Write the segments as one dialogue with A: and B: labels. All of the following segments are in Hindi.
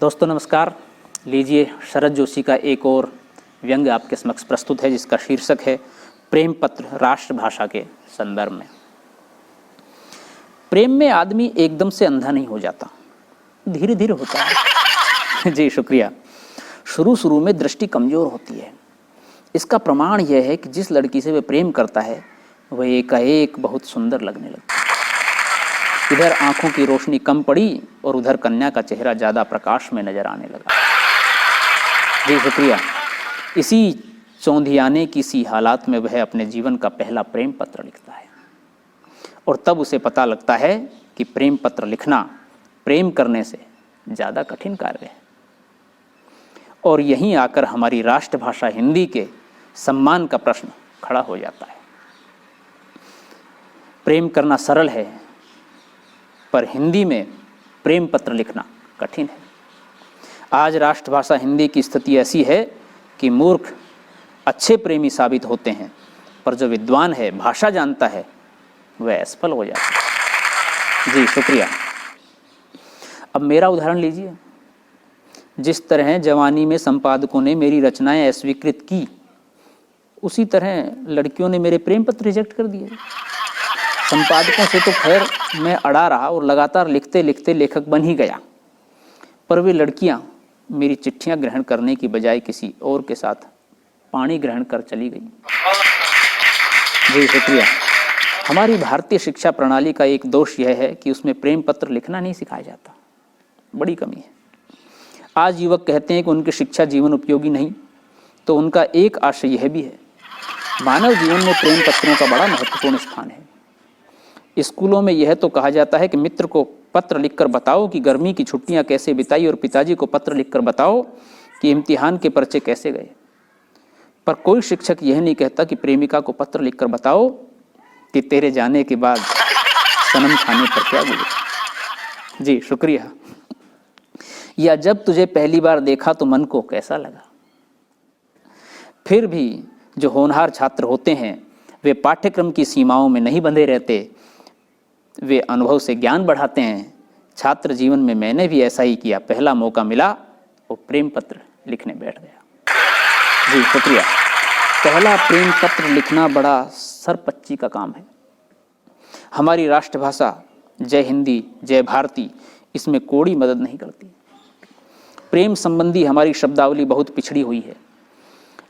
A: दोस्तों नमस्कार। लीजिए शरद जोशी का एक और व्यंग्य आपके समक्ष प्रस्तुत है, जिसका शीर्षक है प्रेम पत्र राष्ट्रभाषा के संदर्भ में। प्रेम में आदमी एकदम से अंधा नहीं हो जाता, धीरे धीरे होता है। जी शुक्रिया। शुरू में दृष्टि कमजोर होती है। इसका प्रमाण यह है कि जिस लड़की से वह प्रेम करता है वह एकाएक बहुत सुंदर लगने लगती है। इधर आंखों की रोशनी कम पड़ी और उधर कन्या का चेहरा ज़्यादा प्रकाश में नजर आने लगा। जी शुक्रिया। इसी चौंधियाने की सी हालात में वह अपने जीवन का पहला प्रेम पत्र लिखता है और तब उसे पता लगता है कि प्रेम पत्र लिखना प्रेम करने से ज़्यादा कठिन कार्य है। और यहीं आकर हमारी राष्ट्रभाषा हिंदी के सम्मान का प्रश्न खड़ा हो जाता है। प्रेम करना सरल है, पर हिंदी में प्रेम पत्र लिखना कठिन है। आज राष्ट्रभाषा हिंदी की स्थिति ऐसी है कि मूर्ख अच्छे प्रेमी साबित होते हैं, पर जो विद्वान है, भाषा जानता है, वह असफल हो जाता है। जी शुक्रिया। अब मेरा उदाहरण लीजिए। जिस तरह जवानी में संपादकों ने मेरी रचनाएं अस्वीकृत की, उसी तरह लड़कियों ने मेरे प्रेम पत्र रिजेक्ट कर दिए। संपादकों से तो खैर मैं अड़ा रहा और लगातार लिखते लिखते लेखक बन ही गया, पर वे लड़कियां मेरी चिट्ठियां ग्रहण करने की बजाय किसी और के साथ पानी ग्रहण कर चली गई। जी शुक्रिया। हमारी भारतीय शिक्षा प्रणाली का एक दोष यह है कि उसमें प्रेम पत्र लिखना नहीं सिखाया जाता। बड़ी कमी है। आज युवक कहते हैं कि उनकी शिक्षा जीवन उपयोगी नहीं, तो उनका एक आशय यह भी है। मानव जीवन में प्रेम पत्रों का बड़ा महत्वपूर्ण स्थान है। स्कूलों में यह तो कहा जाता है कि मित्र को पत्र लिखकर बताओ कि गर्मी की छुट्टियां कैसे बिताई, और पिताजी को पत्र लिखकर बताओ कि इम्तिहान के पर्चे कैसे गए। पर कोई शिक्षक यह नहीं कहता कि प्रेमिका को पत्र लिखकर बताओ कि तेरे जाने के बाद सनम खाने पर क्या गुजरा। जी शुक्रिया। या जब तुझे पहली बार देखा तो मन को कैसा लगा। फिर भी जो होनहार छात्र होते हैं वे पाठ्यक्रम की सीमाओं में नहीं बंधे रहते, वे अनुभव से ज्ञान बढ़ाते हैं। छात्र जीवन में मैंने भी ऐसा ही किया। पहला मौका मिला वो प्रेम पत्र लिखने बैठ गया। जी शुक्रिया। पहला प्रेम पत्र लिखना बड़ा सरपच्ची का काम है। हमारी राष्ट्रभाषा जय हिंदी जय भारती इसमें कोई मदद नहीं करती। प्रेम संबंधी हमारी शब्दावली बहुत पिछड़ी हुई है।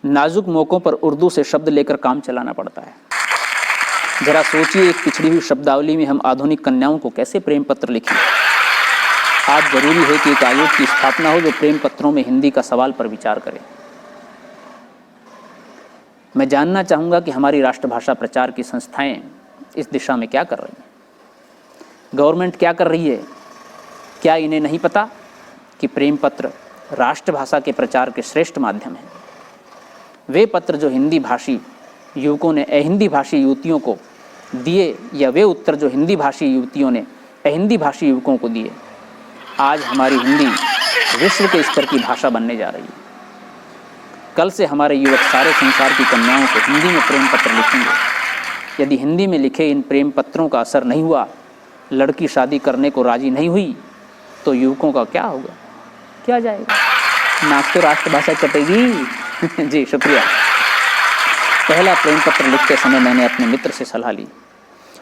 A: नाजुक मौकों पर उर्दू से शब्द लेकर काम चलाना पड़ता है। जरा सोचिए, एक पिछड़ी हुई शब्दावली में हम आधुनिक कन्याओं को कैसे प्रेम पत्र लिखें। आज जरूरी है कि एक आयोग की स्थापना हो जो प्रेम पत्रों में हिंदी का सवाल पर विचार करे। मैं जानना चाहूँगा कि हमारी राष्ट्रभाषा प्रचार की संस्थाएं इस दिशा में क्या कर रही हैं। गवर्नमेंट क्या कर रही है। क्या इन्हें नहीं पता कि प्रेम पत्र राष्ट्रभाषा के प्रचार के श्रेष्ठ माध्यम हैं। वे पत्र जो हिंदी भाषी युवकों ने अहिंदी भाषी युवतियों को दिए, या वे उत्तर जो हिंदी भाषी युवतियों ने अहिंदी भाषी युवकों को दिए, आज हमारी हिंदी विश्व के स्तर की भाषा बनने जा रही है। कल से हमारे युवक सारे संसार की कन्याओं को हिंदी में प्रेम पत्र लिखेंगे। यदि हिंदी में लिखे इन प्रेम पत्रों का असर नहीं हुआ, लड़की शादी करने को राजी नहीं हुई, तो युवकों का क्या होगा, क्या जाएगा। नाक तो राष्ट्रभाषा कटेगी। जी शुक्रिया। पहला प्रेम पत्र लिखते समय मैंने अपने मित्र से सलाह ली।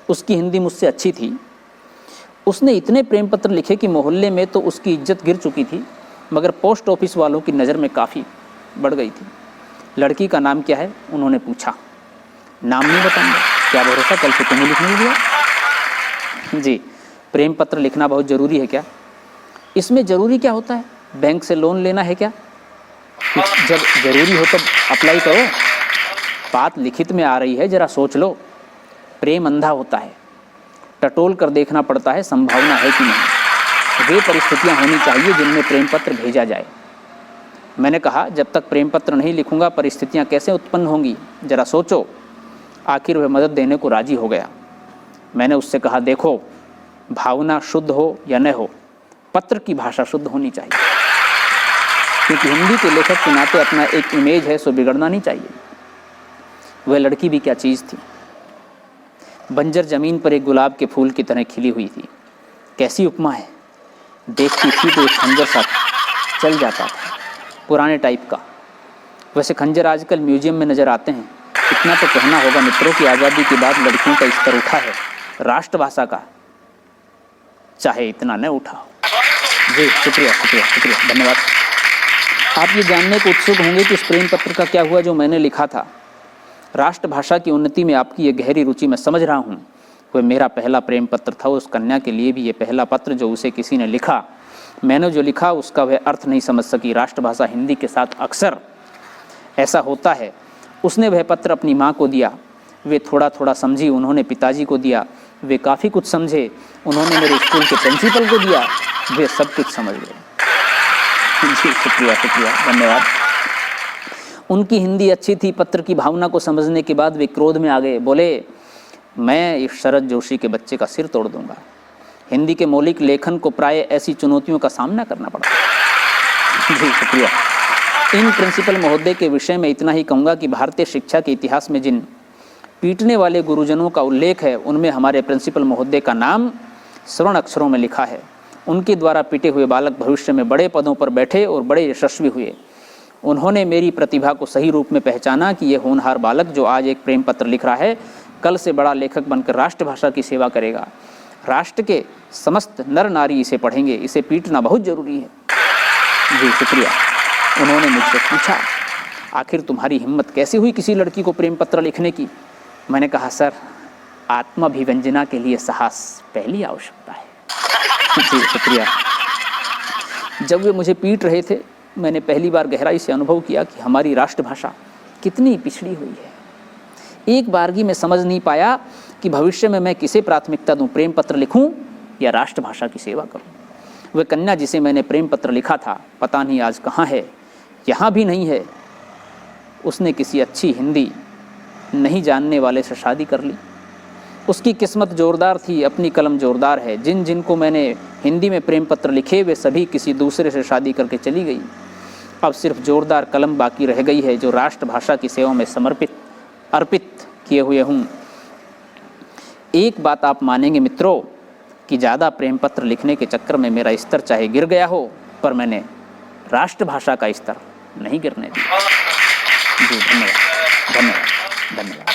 A: उसकी हिंदी मुझसे अच्छी थी। उसने इतने प्रेम पत्र लिखे कि मोहल्ले में तो उसकी इज्जत गिर चुकी थी, मगर पोस्ट ऑफिस वालों की नज़र में काफ़ी बढ़ गई थी। लड़की का नाम क्या है, उन्होंने पूछा। नाम नहीं बताऊंगा, क्या भरोसा कल से तुम्हें लिखने दिया। जी, प्रेम पत्र लिखना बहुत ज़रूरी है क्या। इसमें ज़रूरी क्या होता है, बैंक से लोन लेना है क्या। जब ज़रूरी हो तब अप्लाई करो। बात लिखित में आ रही है, जरा सोच लो। प्रेम अंधा होता है, टटोल कर देखना पड़ता है संभावना है कि नहीं। वे परिस्थितियां होनी चाहिए जिनमें प्रेम पत्र भेजा जाए। मैंने कहा, जब तक प्रेम पत्र नहीं लिखूंगा परिस्थितियां कैसे उत्पन्न होंगी, जरा सोचो। आखिर वह मदद देने को राजी हो गया। मैंने उससे कहा, देखो, भावना शुद्ध हो या न हो, पत्र की भाषा शुद्ध होनी चाहिए। क्योंकि हिंदी के लेखक के नाते अपना एक इमेज है, सो बिगड़ना नहीं चाहिए। वह लड़की भी क्या चीज़ थी। बंजर जमीन पर एक गुलाब के फूल की तरह खिली हुई थी। कैसी उपमा है। देखती थी तो एक खंजर सा चल जाता था, पुराने टाइप का। वैसे खंजर आजकल म्यूजियम में नज़र आते हैं। इतना तो कहना होगा मित्रों की आज़ादी के बाद लड़कियों का स्तर उठा है, राष्ट्रभाषा का चाहे इतना न उठा हो। जी शुक्रिया शुक्रिया शुक्रिया, धन्यवाद। आप ये जानने को उत्सुक होंगे कि इस प्रेम पत्र का क्या हुआ जो मैंने लिखा था। राष्ट्रभाषा की उन्नति में आपकी ये गहरी रुचि मैं समझ रहा हूँ। वह मेरा पहला प्रेम पत्र था। उस कन्या के लिए भी ये पहला पत्र जो उसे किसी ने लिखा। मैंने जो लिखा उसका वह अर्थ नहीं समझ सकी। राष्ट्रभाषा हिंदी के साथ अक्सर ऐसा होता है। उसने वह पत्र अपनी माँ को दिया, वे थोड़ा थोड़ा समझी। उन्होंने पिताजी को दिया, वे काफ़ी कुछ समझे। उन्होंने मेरे स्कूल के प्रिंसिपल को दिया, वे सब कुछ समझ गए। जी शुक्रिया शुक्रिया, धन्यवाद। उनकी हिंदी अच्छी थी। पत्र की भावना को समझने के बाद वे क्रोध में आ गए। बोले, मैं इस शरद जोशी के बच्चे का सिर तोड़ दूंगा। हिंदी के मौलिक लेखन को प्राय ऐसी चुनौतियों का सामना करना पड़ा। जी शुक्रिया। इन प्रिंसिपल महोदय के विषय में इतना ही कहूँगा कि भारतीय शिक्षा के इतिहास में जिन पीटने वाले गुरुजनों का उल्लेख है उनमें हमारे प्रिंसिपल महोदय का नाम स्वर्ण अक्षरों में लिखा है। उनके द्वारा पीटे हुए बालक भविष्य में बड़े पदों पर बैठे और बड़े यशस्वी हुए। उन्होंने मेरी प्रतिभा को सही रूप में पहचाना कि यह होनहार बालक जो आज एक प्रेम पत्र लिख रहा है, कल से बड़ा लेखक बनकर राष्ट्रभाषा की सेवा करेगा। राष्ट्र के समस्त नर नारी इसे पढ़ेंगे। इसे पीटना बहुत जरूरी है। जी शुक्रिया। उन्होंने मुझसे पूछा, आखिर तुम्हारी हिम्मत कैसे हुई किसी लड़की को प्रेम पत्र लिखने की? मैंने कहा, सर, आत्माभिव्यंजना के लिए साहस पहली आवश्यकता है। जी शुक्रिया। जब वे मुझे पीट रहे थे, मैंने पहली बार गहराई से अनुभव किया कि हमारी राष्ट्रभाषा कितनी पिछड़ी हुई है। एक बारगी में समझ नहीं पाया कि भविष्य में मैं किसे प्राथमिकता दूं, प्रेम पत्र लिखूं या राष्ट्रभाषा की सेवा करूं। वह कन्या जिसे मैंने प्रेम पत्र लिखा था, पता नहीं आज कहाँ है, यहाँ भी नहीं है। उसने किसी अच्छी हिंदी नहीं जानने वाले से शादी कर ली। उसकी किस्मत जोरदार थी, अपनी कलम जोरदार है। जिन जिनको मैंने हिंदी में प्रेम पत्र लिखे वे सभी किसी दूसरे से शादी करके चली गई। अब सिर्फ जोरदार कलम बाकी रह गई है जो राष्ट्रभाषा की सेवा में अर्पित किए हुए हूँ। एक बात आप मानेंगे मित्रों कि ज़्यादा प्रेम पत्र लिखने के चक्कर में मेरा स्तर चाहे गिर गया हो, पर मैंने राष्ट्रभाषा का स्तर नहीं गिरने दिया। जी धन्यवाद धन्यवाद धन्यवाद।